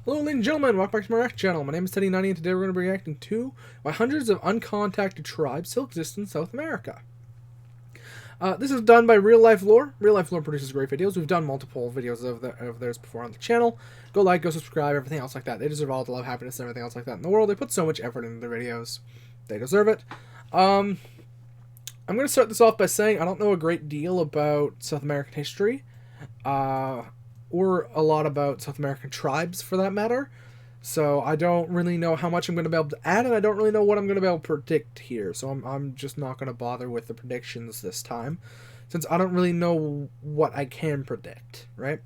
Hello, ladies and gentlemen, welcome back to my react channel. My name is Teddy90, and today we're going to be reacting to why hundreds of uncontacted tribes still exist in South America. This is done by Real Life Lore. Real Life Lore produces great videos. We've done multiple videos of theirs before on the channel. Go like, go subscribe, everything else like that. They deserve all the love, happiness, and everything else like that in the world. They put so much effort into their videos. They deserve it. I'm going to start this off by saying I don't know a great deal about South American history. Or a lot about South American tribes, for that matter. So I don't really know how much I'm going to be able to add, and I don't really know what I'm going to be able to predict here. So I'm just not going to bother with the predictions this time, since I don't really know what I can predict, right?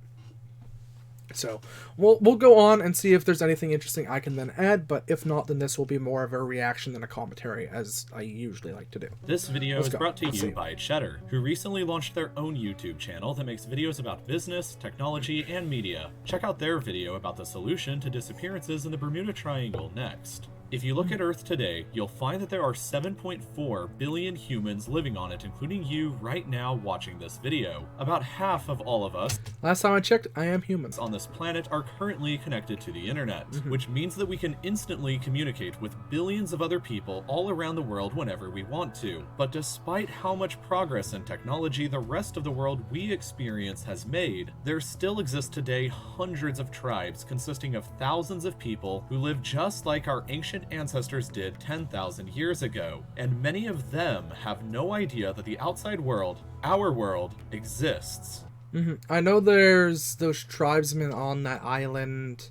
So we'll go on and see if there's anything interesting I can then add, but if not, then this will be more of a reaction than a commentary, as I usually like to do. This video is brought to you by Cheddar, who recently launched their own YouTube channel that makes videos about business, technology, and media. Check out their video about the solution to disappearances in the Bermuda Triangle next. If you look at Earth today, you'll find that there are 7.4 billion humans living on it, including you right now watching this video. About half of all of us, last time I checked, I am human, on this planet are currently connected to the internet, which means that we can instantly communicate with billions of other people all around the world whenever we want to. But despite how much progress in technology the rest of the world we experience has made, there still exist today hundreds of tribes consisting of thousands of people who live just like our ancient ancestors did 10,000 years ago, and many of them have no idea that the outside world, our world, exists. I know there's those tribesmen on that island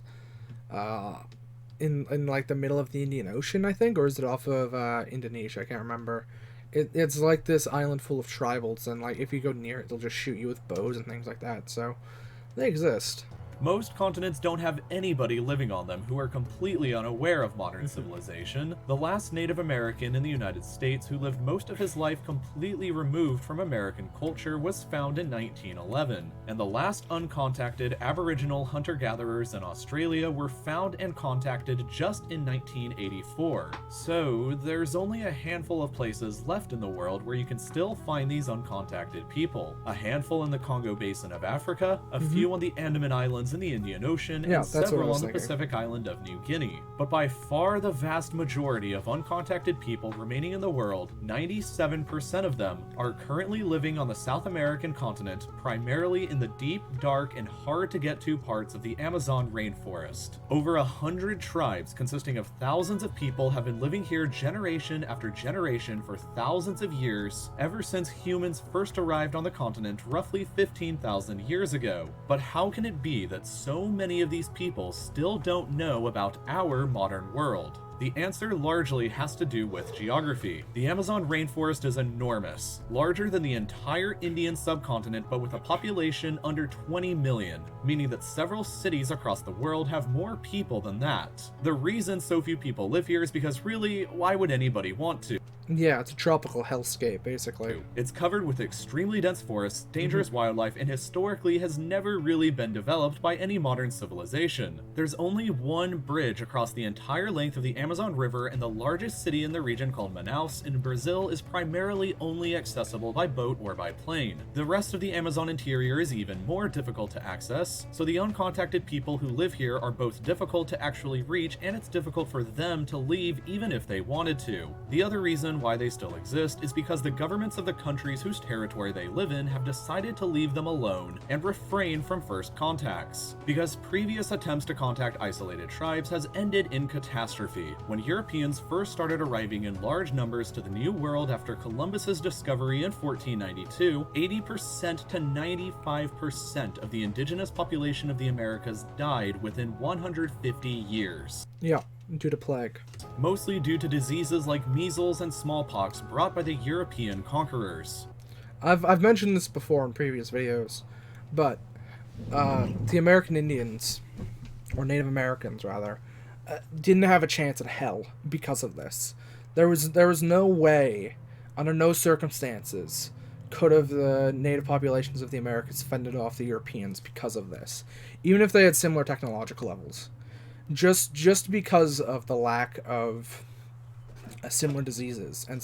in like the middle of the Indian Ocean, I think, or is it off of Indonesia? I can't remember. It's like this island full of tribals, and like if you go near it, they'll just shoot you with bows and things like that, so they exist. Most continents don't have anybody living on them who are completely unaware of modern civilization. The last Native American in the United States who lived most of his life completely removed from American culture was found in 1911, and the last uncontacted Aboriginal hunter-gatherers in Australia were found and contacted just in 1984. So there's only a handful of places left in the world where you can still find these uncontacted people. A handful in the Congo Basin of Africa, a few on the Andaman Islands in the Indian Ocean, and several on the Pacific island of New Guinea. But by far the vast majority of uncontacted people remaining in the world, 97% of them, are currently living on the South American continent, primarily in the deep, dark, and hard-to-get-to parts of the Amazon rainforest. Over 100 tribes consisting of thousands of people have been living here generation after generation for thousands of years, ever since humans first arrived on the continent roughly 15,000 years ago. But how can it be that so many of these people still don't know about our modern world? The answer largely has to do with geography. The Amazon rainforest is enormous, larger than the entire Indian subcontinent, but with a population under 20 million, meaning that several cities across the world have more people than that. The reason so few people live here is because really, why would anybody want to? Yeah, it's a tropical hellscape, basically. It's covered with extremely dense forests, dangerous wildlife, and historically has never really been developed by any modern civilization. There's only one bridge across the entire length of the Amazon River, and the largest city in the region, called Manaus in Brazil, is primarily only accessible by boat or by plane. The rest of the Amazon interior is even more difficult to access, so the uncontacted people who live here are both difficult to actually reach, and it's difficult for them to leave even if they wanted to. The other reason why they still exist is because the governments of the countries whose territory they live in have decided to leave them alone and refrain from first contacts, because previous attempts to contact isolated tribes has ended in catastrophe. When Europeans first started arriving in large numbers to the New World after Columbus's discovery in 1492, 80% to 95% of the indigenous population of the Americas died within 150 years. Yeah, due to plague. Mostly due to diseases like measles and smallpox brought by the European conquerors. I've mentioned this before in previous videos, but the American Indians, or Native Americans rather, didn't have a chance at hell because of this. There was no way, under no circumstances, could have the native populations of the Americas fended off the Europeans because of this, even if they had similar technological levels. Just because of the lack of similar diseases and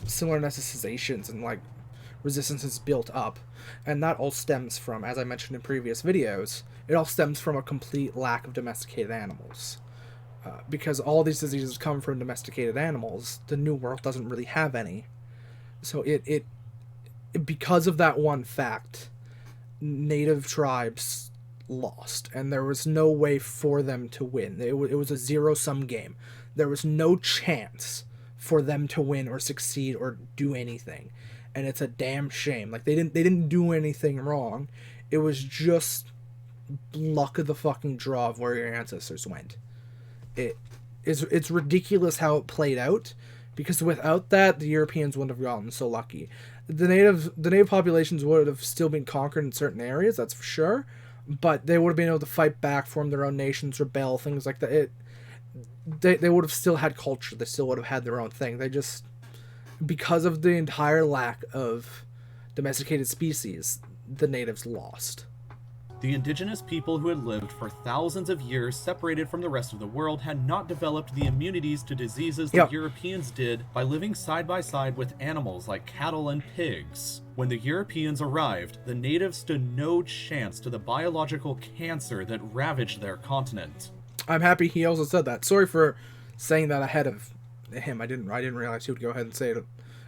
similar necessitations and like resistance is built up, and that all stems from, as I mentioned in previous videos, it all stems from a complete lack of domesticated animals. Because all these diseases come from domesticated animals, the New World doesn't really have any. So it because of that one fact, native tribes lost, and there was no way for them to win. It was a zero-sum game. There was no chance for them to win or succeed or do anything, and it's a damn shame. Like, they didn't do anything wrong. It was just luck of the fucking draw of where your ancestors went. It's ridiculous how it played out, because without that, the Europeans wouldn't have gotten so lucky. The native populations would have still been conquered in certain areas, that's for sure, but they would have been able to fight back, form their own nations, rebel, things like that. They would have still had culture. They still would have had their own thing. They just, because of the entire lack of domesticated species, the natives lost. The indigenous people who had lived for thousands of years separated from the rest of the world had not developed the immunities to diseases that Europeans did by living side by side with animals like cattle and pigs. When the Europeans arrived, the natives stood no chance to the biological cancer that ravaged their continent. I'm happy he also said that. Sorry for saying that ahead of him. I didn't realize he would go ahead and say it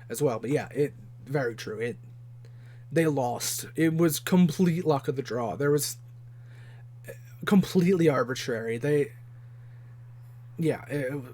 as well. But yeah, very true. They lost. It was complete luck of the draw. There was completely arbitrary.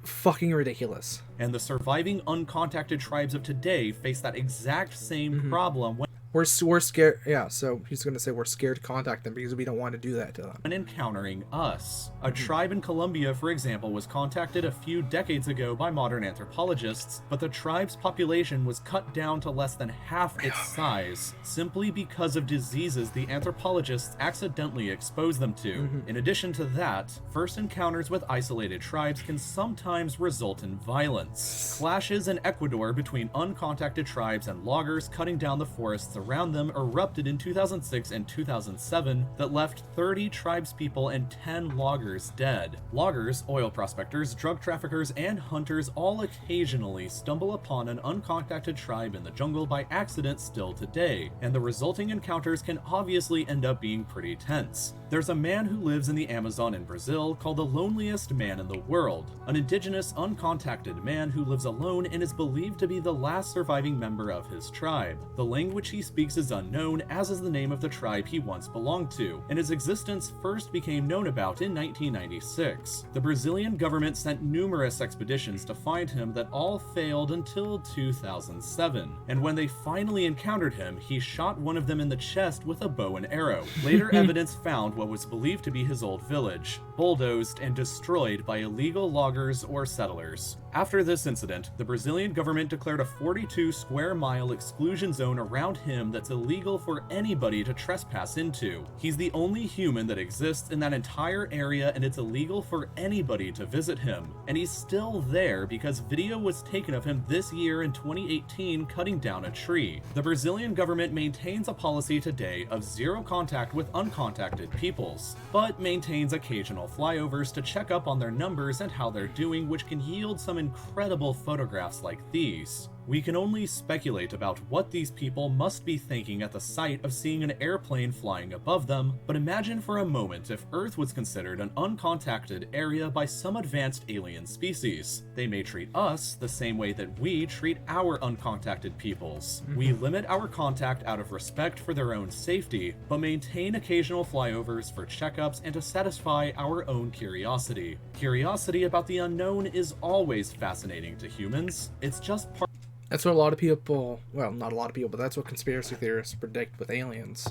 Fucking ridiculous. And the surviving uncontacted tribes of today face that exact same problem We're scared. Yeah, so he's going to say we're scared to contact them because we don't want to do that to them. when encountering us. A tribe in Colombia, for example, was contacted a few decades ago by modern anthropologists, but the tribe's population was cut down to less than half its size, simply because of diseases the anthropologists accidentally exposed them to. In addition to that, first encounters with isolated tribes can sometimes result in violence. Clashes in Ecuador between uncontacted tribes and loggers cutting down the forests around them erupted in 2006 and 2007 that left 30 tribespeople and 10 loggers dead. Loggers, oil prospectors, drug traffickers, and hunters all occasionally stumble upon an uncontacted tribe in the jungle by accident still today, and the resulting encounters can obviously end up being pretty tense. There's a man who lives in the Amazon in Brazil called the Loneliest Man in the World, an indigenous uncontacted man who lives alone and is believed to be the last surviving member of his tribe. The language he speaks is unknown, as is the name of the tribe he once belonged to, and his existence first became known about in 1996. The Brazilian government sent numerous expeditions to find him that all failed until 2007, and when they finally encountered him, he shot one of them in the chest with a bow and arrow. Later evidence found what was believed to be his old village, bulldozed and destroyed by illegal loggers or settlers. After this incident, the Brazilian government declared a 42 square mile exclusion zone around him that's illegal for anybody to trespass into. He's the only human that exists in that entire area, and it's illegal for anybody to visit him. And he's still there because video was taken of him this year in 2018 cutting down a tree. The Brazilian government maintains a policy today of zero contact with uncontacted peoples, but maintains occasional flyovers to check up on their numbers and how they're doing, which can yield some incredible photographs like these. We can only speculate about what these people must be thinking at the sight of seeing an airplane flying above them, but imagine for a moment if Earth was considered an uncontacted area by some advanced alien species. They may treat us the same way that we treat our uncontacted peoples. We limit our contact out of respect for their own safety, but maintain occasional flyovers for checkups and to satisfy our own curiosity. Curiosity about the unknown is always fascinating to humans. It's just part That's what a lot of people, well, not a lot of people, but that's what conspiracy theorists predict with aliens,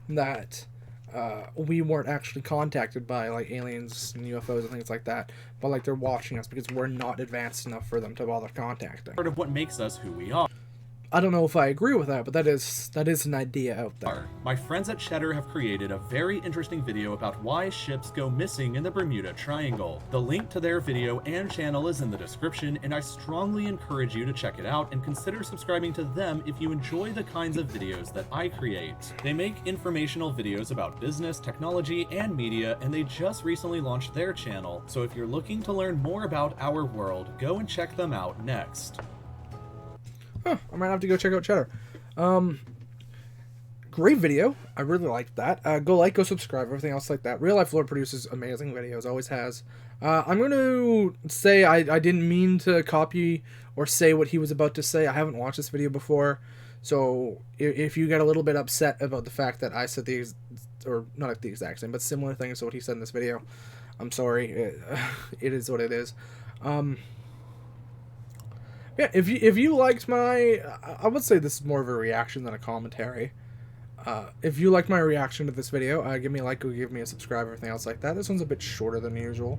that we weren't actually contacted by, like, aliens and UFOs and things like that, but, like, they're watching us because we're not advanced enough for them to bother contacting. of what makes us who we are. I don't know if I agree with that, but that is an idea out there. My friends at Cheddar have created a very interesting video about why ships go missing in the Bermuda Triangle. The link to their video and channel is in the description, and I strongly encourage you to check it out and consider subscribing to them if you enjoy the kinds of videos that I create. They make informational videos about business, technology, and media, and they just recently launched their channel, so if you're looking to learn more about our world, go and check them out next. Huh, I might have to go check out Cheddar. Great video. I really liked that. Go like, go subscribe, everything else like that. Real Life Lore produces amazing videos, always has. I'm going to say I didn't mean to copy or say what he was about to say. I haven't watched this video before. So if you get a little bit upset about the fact that I said these, or not like the exact same, but similar things to what he said in this video, I'm sorry. It is what it is. Yeah, if you liked my, I would say this is more of a reaction than a commentary. If you liked my reaction to this video, give me a like, go give me a subscribe, everything else like that. This one's a bit shorter than usual.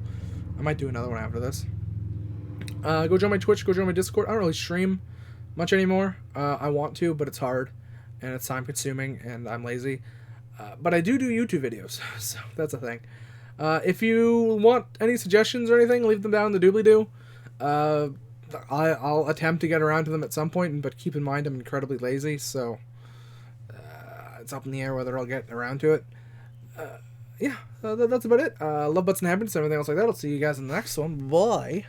I might do another one after this. Go join my Twitch, go join my Discord. I don't really stream much anymore. I want to, but it's hard, and it's time consuming, and I'm lazy. But I do YouTube videos, so that's a thing. If you want any suggestions or anything, leave them down in the doobly-doo. I'll attempt to get around to them at some point, but keep in mind I'm incredibly lazy, so it's up in the air whether I'll get around to it. Yeah, that's about it. Love, butts, and happiness, everything else like that. I'll see you guys in the next one. Bye.